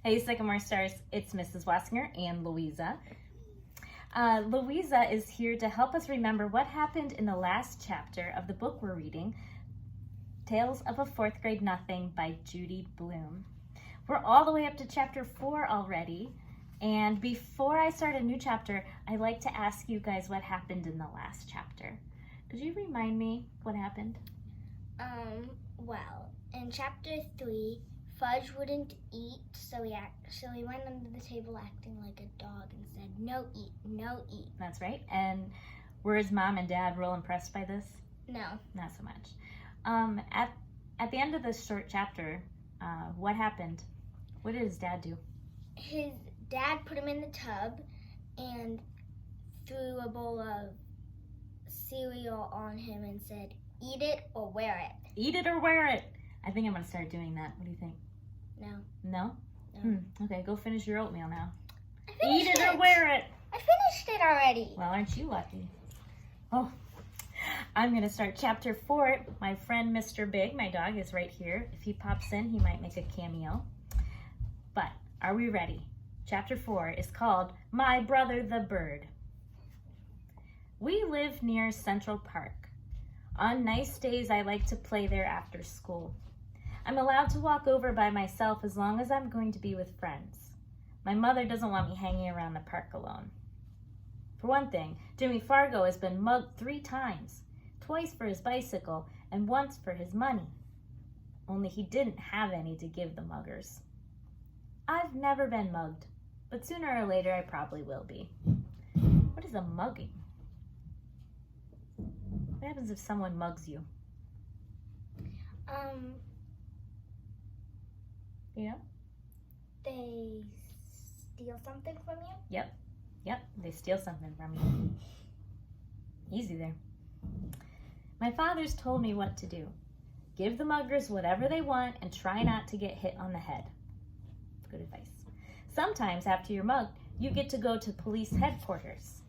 Hey, Sycamore Stars, it's Mrs. Wassinger and Louisa. Louisa is here to help us remember what happened in the last chapter of the book we're reading, Tales of a Fourth Grade Nothing by Judy Blume. We're all the way up to chapter 4 already, and before I start a new chapter, I'd like to ask you guys what happened in the last chapter. Could you remind me what happened? Well, in chapter 3, Fudge wouldn't eat, so he went under the table acting like a dog and said, "No eat, no eat." That's right. And were his mom and dad real impressed by this? No. Not so much. At the end of this short chapter, what happened? What did his dad do? His dad put him in the tub and threw a bowl of cereal on him and said, "Eat it or wear it." Eat it or wear it. I think I'm going to start doing that. What do you think? No. No? No. Okay, go finish your oatmeal now. Eat it or wear it. I finished it already. Well, aren't you lucky? Oh, I'm going to start chapter 4. My friend Mr. Big, my dog, is right here. If he pops in, he might make a cameo. But are we ready? Chapter 4 is called My Brother the Bird. We live near Central Park. On nice days, I like to play there after school. I'm allowed to walk over by myself as long as I'm going to be with friends. My mother doesn't want me hanging around the park alone. For one thing, Jimmy Fargo has been mugged 3 times, twice for his bicycle and once for his money. Only he didn't have any to give the muggers. I've never been mugged, but sooner or later I probably will be. What is a mugging? What happens if someone mugs you? You know? They steal something from you? Yep, they steal something from you. Easy there. My father's told me what to do. Give the muggers whatever they want and try not to get hit on the head. Good advice. Sometimes after you're mugged, you get to go to police headquarters.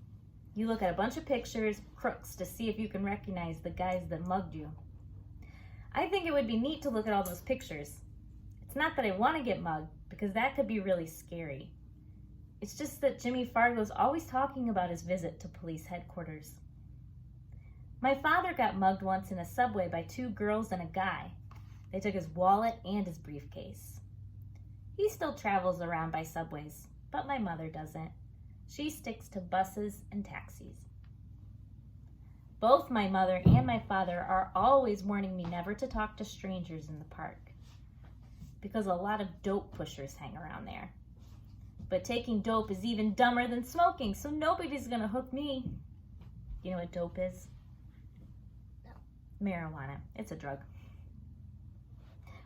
You look at a bunch of pictures, crooks, to see if you can recognize the guys that mugged you. I think it would be neat to look at all those pictures. It's not that I want to get mugged, because that could be really scary. It's just that Jimmy Fargo's always talking about his visit to police headquarters. My father got mugged once in a subway by 2 girls and a guy. They took his wallet and his briefcase. He still travels around by subways, but my mother doesn't. She sticks to buses and taxis. Both my mother and my father are always warning me never to talk to strangers in the park, because a lot of dope pushers hang around there. But taking dope is even dumber than smoking, so nobody's gonna hook me. You know what dope is? No. Marijuana. It's a drug.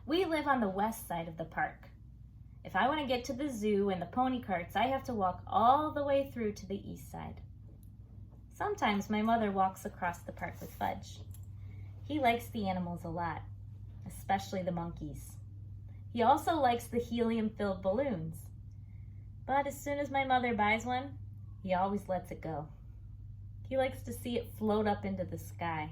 We live on the west side of the park. If I want to get to the zoo and the pony carts, I have to walk all the way through to the east side. Sometimes my mother walks across the park with Fudge. He likes the animals a lot, especially the monkeys. He also likes the helium-filled balloons. But as soon as my mother buys one, he always lets it go. He likes to see it float up into the sky.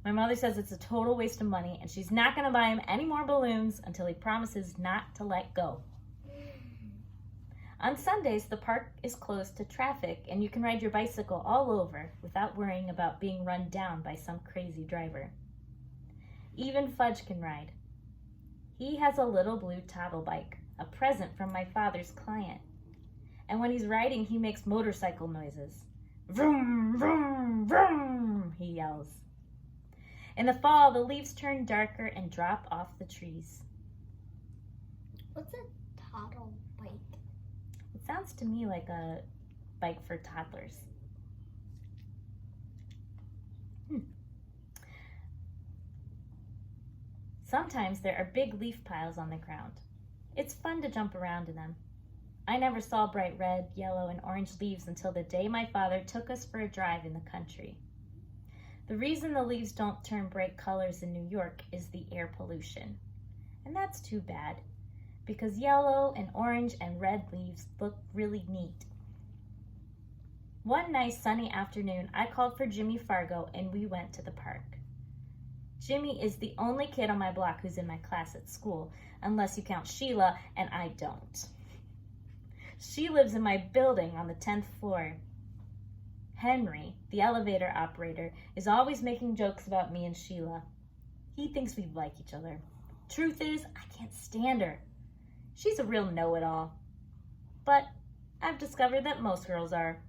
My mother says it's a total waste of money and she's not going to buy him any more balloons until he promises not to let go. On Sundays, the park is closed to traffic and you can ride your bicycle all over without worrying about being run down by some crazy driver. Even Fudge can ride. He has a little blue toddle bike, a present from my father's client. And when he's riding, he makes motorcycle noises. Vroom, vroom, vroom, he yells. In the fall, the leaves turn darker and drop off the trees. What's a toddle bike? It sounds to me like a bike for toddlers. Sometimes there are big leaf piles on the ground. It's fun to jump around in them. I never saw bright red, yellow, and orange leaves until the day my father took us for a drive in the country. The reason the leaves don't turn bright colors in New York is the air pollution. And that's too bad, because yellow and orange and red leaves look really neat. One nice sunny afternoon, I called for Jimmy Fargo and we went to the park. Jimmy is the only kid on my block who's in my class at school, unless you count Sheila, and I don't. She lives in my building on the 10th floor. Henry, the elevator operator, is always making jokes about me and Sheila. He thinks we like each other. Truth is, I can't stand her. She's a real know-it-all. But I've discovered that most girls are.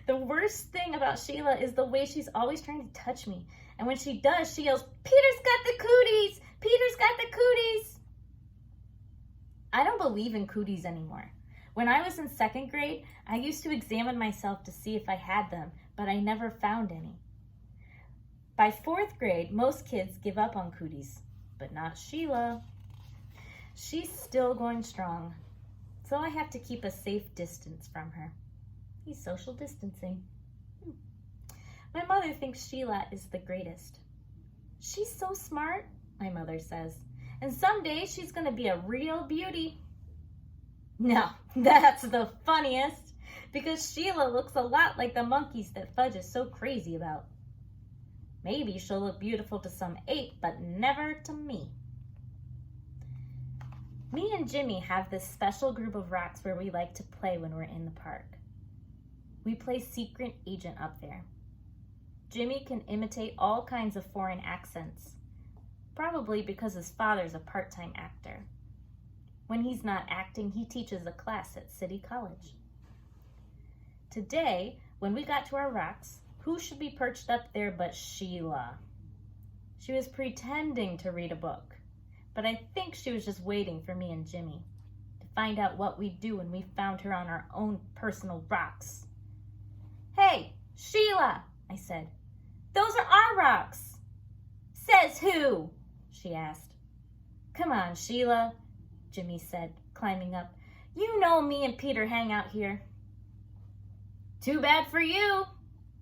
The worst thing about Sheila is the way she's always trying to touch me. And when she does, she yells, "Peter's got the cooties! Peter's got the cooties!" I don't believe in cooties anymore. When I was in 2nd grade, I used to examine myself to see if I had them, but I never found any. By 4th grade, most kids give up on cooties, but not Sheila. She's still going strong, so I have to keep a safe distance from her. He's social distancing. My mother thinks Sheila is the greatest. She's so smart, my mother says, and someday she's going to be a real beauty. No, that's the funniest, because Sheila looks a lot like the monkeys that Fudge is so crazy about. Maybe she'll look beautiful to some ape, but never to me. Me and Jimmy have this special group of rocks where we like to play when we're in the park. We play secret agent up there. Jimmy can imitate all kinds of foreign accents, probably because his father's a part-time actor. When he's not acting, he teaches a class at City College. Today, when we got to our rocks, who should be perched up there but Sheila? She was pretending to read a book, but I think she was just waiting for me and Jimmy to find out what we'd do when we found her on our own personal rocks. "Hey, Sheila," I said. "Those are our rocks." "Says who?" she asked. "Come on, Sheila," Jimmy said, climbing up. "You know me and Peter hang out here." "Too bad for you,"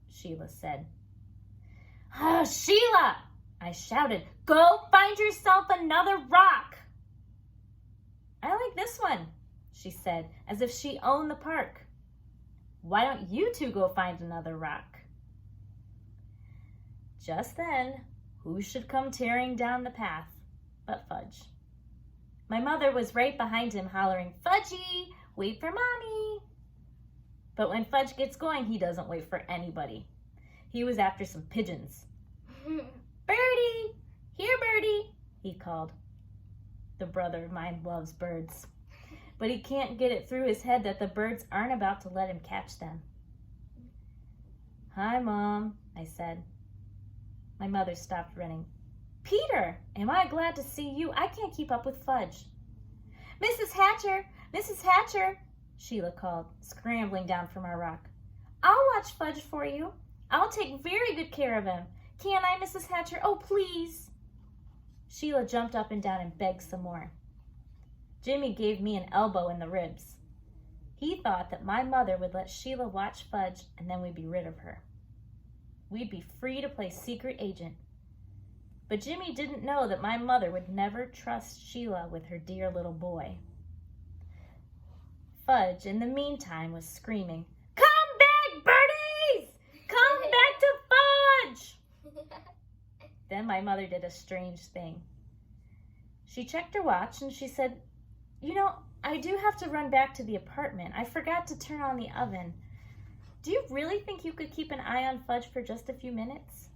Sheila said. "Oh, Sheila," I shouted, "go find yourself another rock." "I like this one," she said, as if she owned the park. "Why don't you two go find another rock?" Just then, who should come tearing down the path but Fudge. My mother was right behind him hollering, "Fudgy, wait for Mommy." But when Fudge gets going, he doesn't wait for anybody. He was after some pigeons. "Birdie, here, Birdie," he called. The brother of mine loves birds, but he can't get it through his head that the birds aren't about to let him catch them. "Hi, Mom," I said. My mother stopped running. "Peter, am I glad to see you. I can't keep up with Fudge." "Mrs. Hatcher, Mrs. Hatcher," Sheila called, scrambling down from our rock. "I'll watch Fudge for you. I'll take very good care of him. Can't I, Mrs. Hatcher? Oh, please." Sheila jumped up and down and begged some more. Jimmy gave me an elbow in the ribs. He thought that my mother would let Sheila watch Fudge and then we'd be rid of her. We'd be free to play secret agent. But Jimmy didn't know that my mother would never trust Sheila with her dear little boy. Fudge, in the meantime, was screaming, "Come back, birdies! Come back to Fudge!" Then my mother did a strange thing. She checked her watch and she said, "You know, I do have to run back to the apartment. I forgot to turn on the oven. Do you really think you could keep an eye on Fudge for just a few minutes?"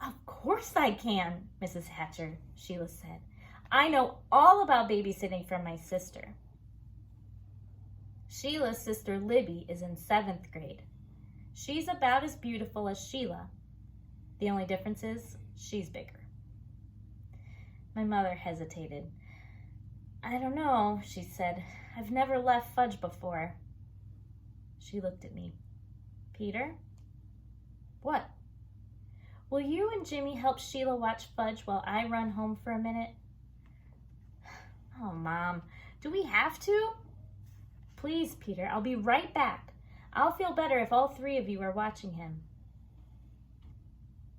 "Of course I can, Mrs. Hatcher," Sheila said. "I know all about babysitting from my sister." Sheila's sister Libby is in 7th grade. She's about as beautiful as Sheila. The only difference is she's bigger. My mother hesitated. "I don't know," she said. "I've never left Fudge before." She looked at me. "Peter?" "What?" "Will you and Jimmy help Sheila watch Fudge while I run home for a minute?" "Oh, Mom, do we have to?" "Please, Peter, I'll be right back. I'll feel better if all 3 of you are watching him."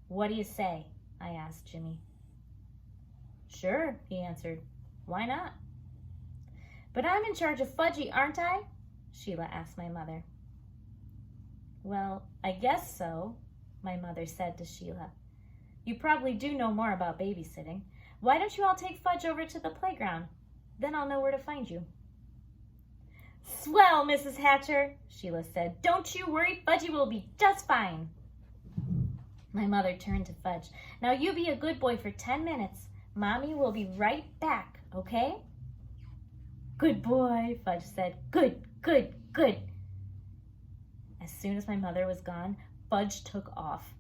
"What do you say?" I asked Jimmy. "Sure," he answered. "Why not?" "But I'm in charge of Fudgy, aren't I?" Sheila asked my mother. "Well, I guess so," my mother said to Sheila. You probably do know more about babysitting. Why don't you all take Fudge over to the playground? Then I'll know where to find you. Swell, Mrs. Hatcher, Sheila said. Don't you worry, Fudgy will be just fine. My mother turned to Fudge. Now you be a good boy for 10 minutes. Mommy will be right back, okay? Good boy, Fudge said. Good, good, good. As soon as my mother was gone, Fudge took off.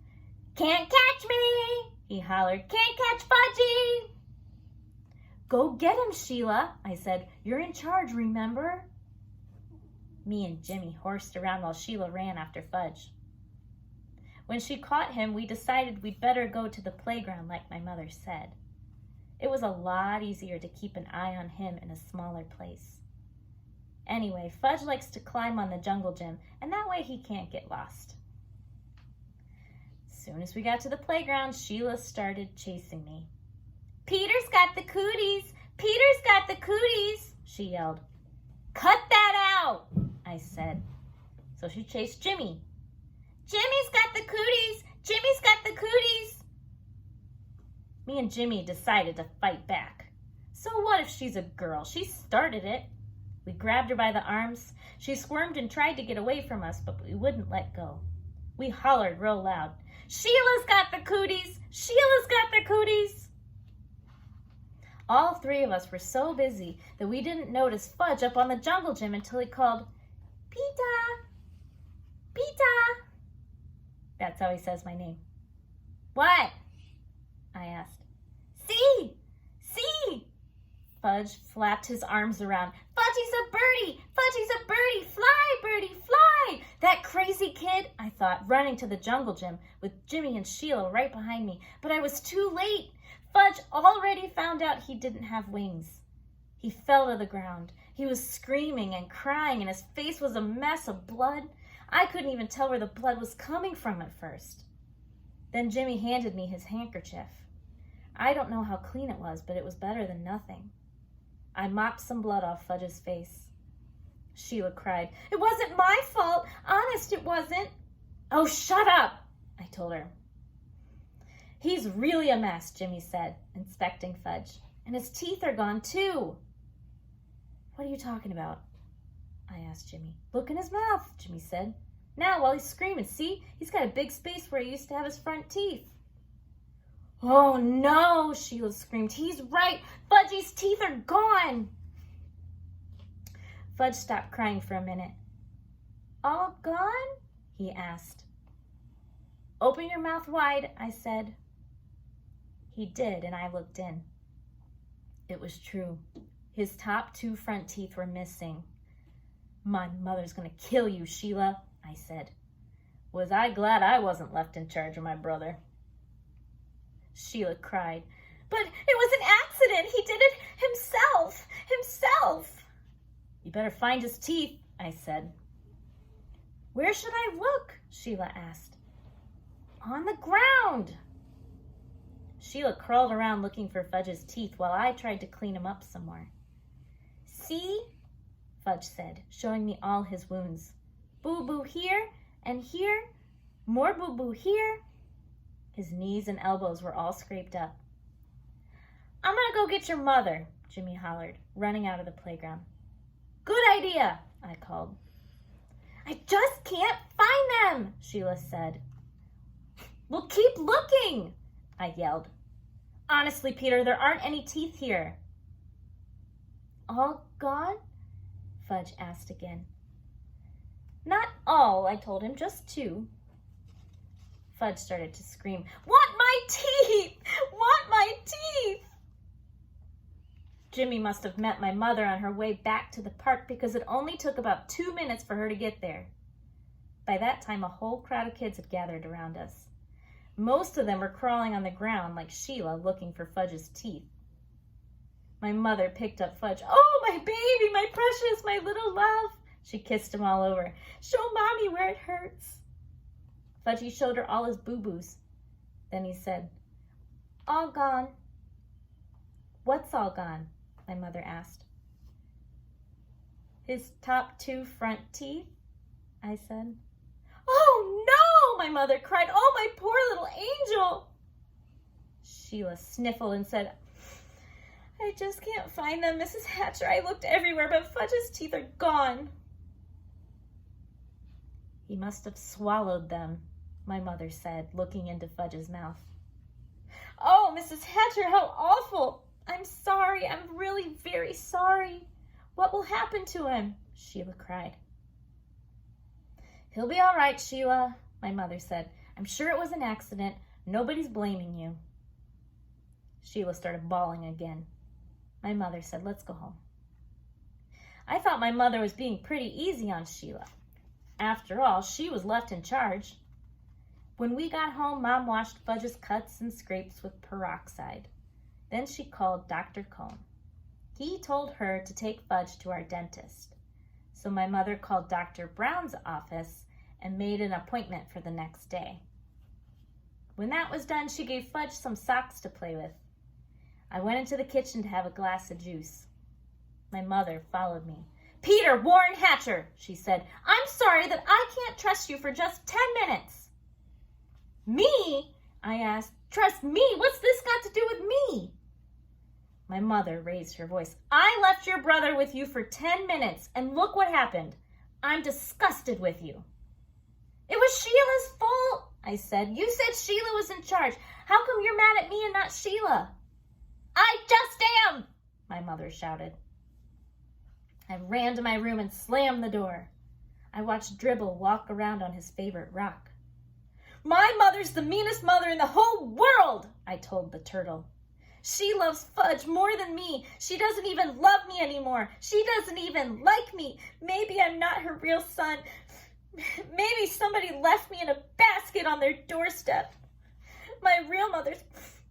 Can't catch me, he hollered. Can't catch Fudgy. Go get him, Sheila, I said. You're in charge, remember? Me and Jimmy horsed around while Sheila ran after Fudge. When she caught him, we decided we'd better go to the playground like my mother said. It was a lot easier to keep an eye on him in a smaller place. Anyway, Fudge likes to climb on the jungle gym, and that way he can't get lost. As soon as we got to the playground, Sheila started chasing me. Peter's got the cooties! Peter's got the cooties! She yelled. Cut that out! I said. So she chased Jimmy. Jimmy's got the cooties! Jimmy's got the cooties! Me and Jimmy decided to fight back. So what if she's a girl? She started it. We grabbed her by the arms. She squirmed and tried to get away from us, but we wouldn't let go. We hollered real loud. Sheila's got the cooties! Sheila's got the cooties! All three of us were so busy that we didn't notice Fudge up on the jungle gym until he called, Pita! Pita! That's how he says my name. What? I asked. See! See! Fudge flapped his arms around. Fudgy's a birdie! Fudgy's a birdie! Fly, birdie, fly! That crazy kid, I thought, running to the jungle gym with Jimmy and Sheila right behind me. But I was too late. Fudge already found out he didn't have wings. He fell to the ground. He was screaming and crying, and his face was a mess of blood. I couldn't even tell where the blood was coming from at first. Then Jimmy handed me his handkerchief. I don't know how clean it was, but it was better than nothing. I mopped some blood off Fudge's face. Sheila cried, It wasn't my fault. Honest, it wasn't. Oh, shut up, I told her. He's really a mess, Jimmy said, inspecting Fudge. And his teeth are gone, too. What are you talking about? I asked Jimmy. Look in his mouth, Jimmy said. Now, while he's screaming, see? He's got a big space where he used to have his front teeth. Oh, no, Sheila screamed. He's right. Fudgy's teeth are gone. Fudge stopped crying for a minute. All gone? He asked. Open your mouth wide, I said. He did, and I looked in. It was true. His top 2 front teeth were missing. My mother's going to kill you, Sheila, I said. Was I glad I wasn't left in charge of my brother? Sheila cried. But it was an accident. He did it himself. Himself. You better find his teeth, I said. Where should I look? Sheila asked. On the ground. Sheila crawled around looking for Fudge's teeth while I tried to clean him up some more. See? Fudge said, showing me all his wounds. Boo-boo here and here. More boo-boo here. His knees and elbows were all scraped up. I'm gonna go get your mother, Jimmy hollered, running out of the playground. Good idea, I called. I just can't find them, Sheila said. Well, keep looking, I yelled. Honestly, Peter, there aren't any teeth here. All gone? Fudge asked again. Not all, I told him, just 2. Fudge started to scream, Want my teeth! Want my teeth! Jimmy must have met my mother on her way back to the park because it only took about 2 minutes for her to get there. By that time, a whole crowd of kids had gathered around us. Most of them were crawling on the ground like Sheila, looking for Fudge's teeth. My mother picked up Fudge. Oh, my baby, my precious, my little love. She kissed him all over. Show Mommy where it hurts. Fudgy showed her all his boo-boos. Then he said, All gone. What's all gone? My mother asked. His top 2 front teeth, I said. Oh, no, my mother cried. Oh, my poor little angel. Sheila sniffled and said, I just can't find them, Mrs. Hatcher. I looked everywhere, but Fudge's teeth are gone. He must have swallowed them, my mother said, looking into Fudge's mouth. Oh, Mrs. Hatcher, how awful. I'm sorry. I'm really very sorry. What will happen to him? Sheila cried. He'll be all right, Sheila, my mother said. I'm sure it was an accident. Nobody's blaming you. Sheila started bawling again. My mother said, let's go home. I thought my mother was being pretty easy on Sheila. After all, she was left in charge. When we got home, Mom washed Fudge's cuts and scrapes with peroxide. Then she called Dr. Cone. He told her to take Fudge to our dentist. So my mother called Dr. Brown's office and made an appointment for the next day. When that was done, she gave Fudge some socks to play with. I went into the kitchen to have a glass of juice. My mother followed me. Peter Warren Hatcher, she said, I'm sorry that I can't trust you for just 10 minutes. Me? I asked. Trust me? What's this got to do with me? My mother raised her voice. I left your brother with you for 10 minutes, and look what happened. I'm disgusted with you. It was Sheila's fault, I said. You said Sheila was in charge. How come you're mad at me and not Sheila? I just am, my mother shouted. I ran to my room and slammed the door. I watched Dribble walk around on his favorite rock. My mother's the meanest mother in the whole world, I told the turtle. She loves Fudge more than me. She doesn't even love me anymore. She doesn't even like me. Maybe I'm not her real son. Maybe somebody left me in a basket on their doorstep. My real mother's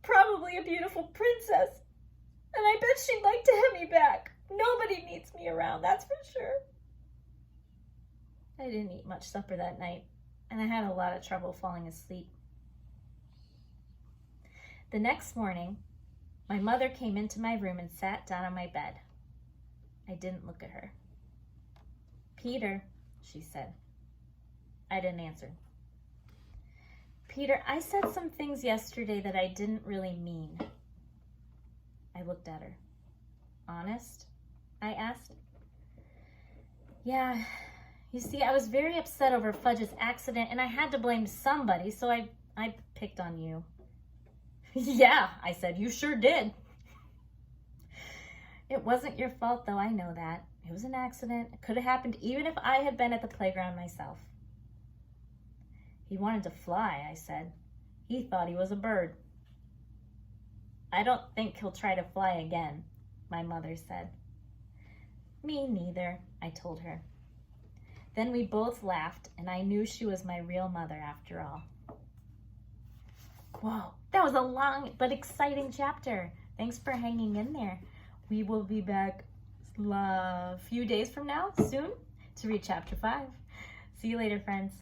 probably a beautiful princess, and I bet she'd like to have me back. Nobody needs me around, that's for sure. I didn't eat much supper that night, and I had a lot of trouble falling asleep. The next morning, my mother came into my room and sat down on my bed. I didn't look at her. Peter, she said. I didn't answer. Peter, I said some things yesterday that I didn't really mean. I looked at her. Honest? I asked. Yeah, you see, I was very upset over Fudge's accident, and I had to blame somebody, so I picked on you. Yeah, I said, you sure did. It wasn't your fault, though, I know that. It was an accident. It could have happened even if I had been at the playground myself. He wanted to fly, I said. He thought he was a bird. I don't think he'll try to fly again, my mother said. Me neither, I told her. Then we both laughed, and I knew she was my real mother after all. Whoa, that was a long but exciting chapter. Thanks for hanging in there. We will be back a few days from now, soon, to read chapter 5. See you later, friends.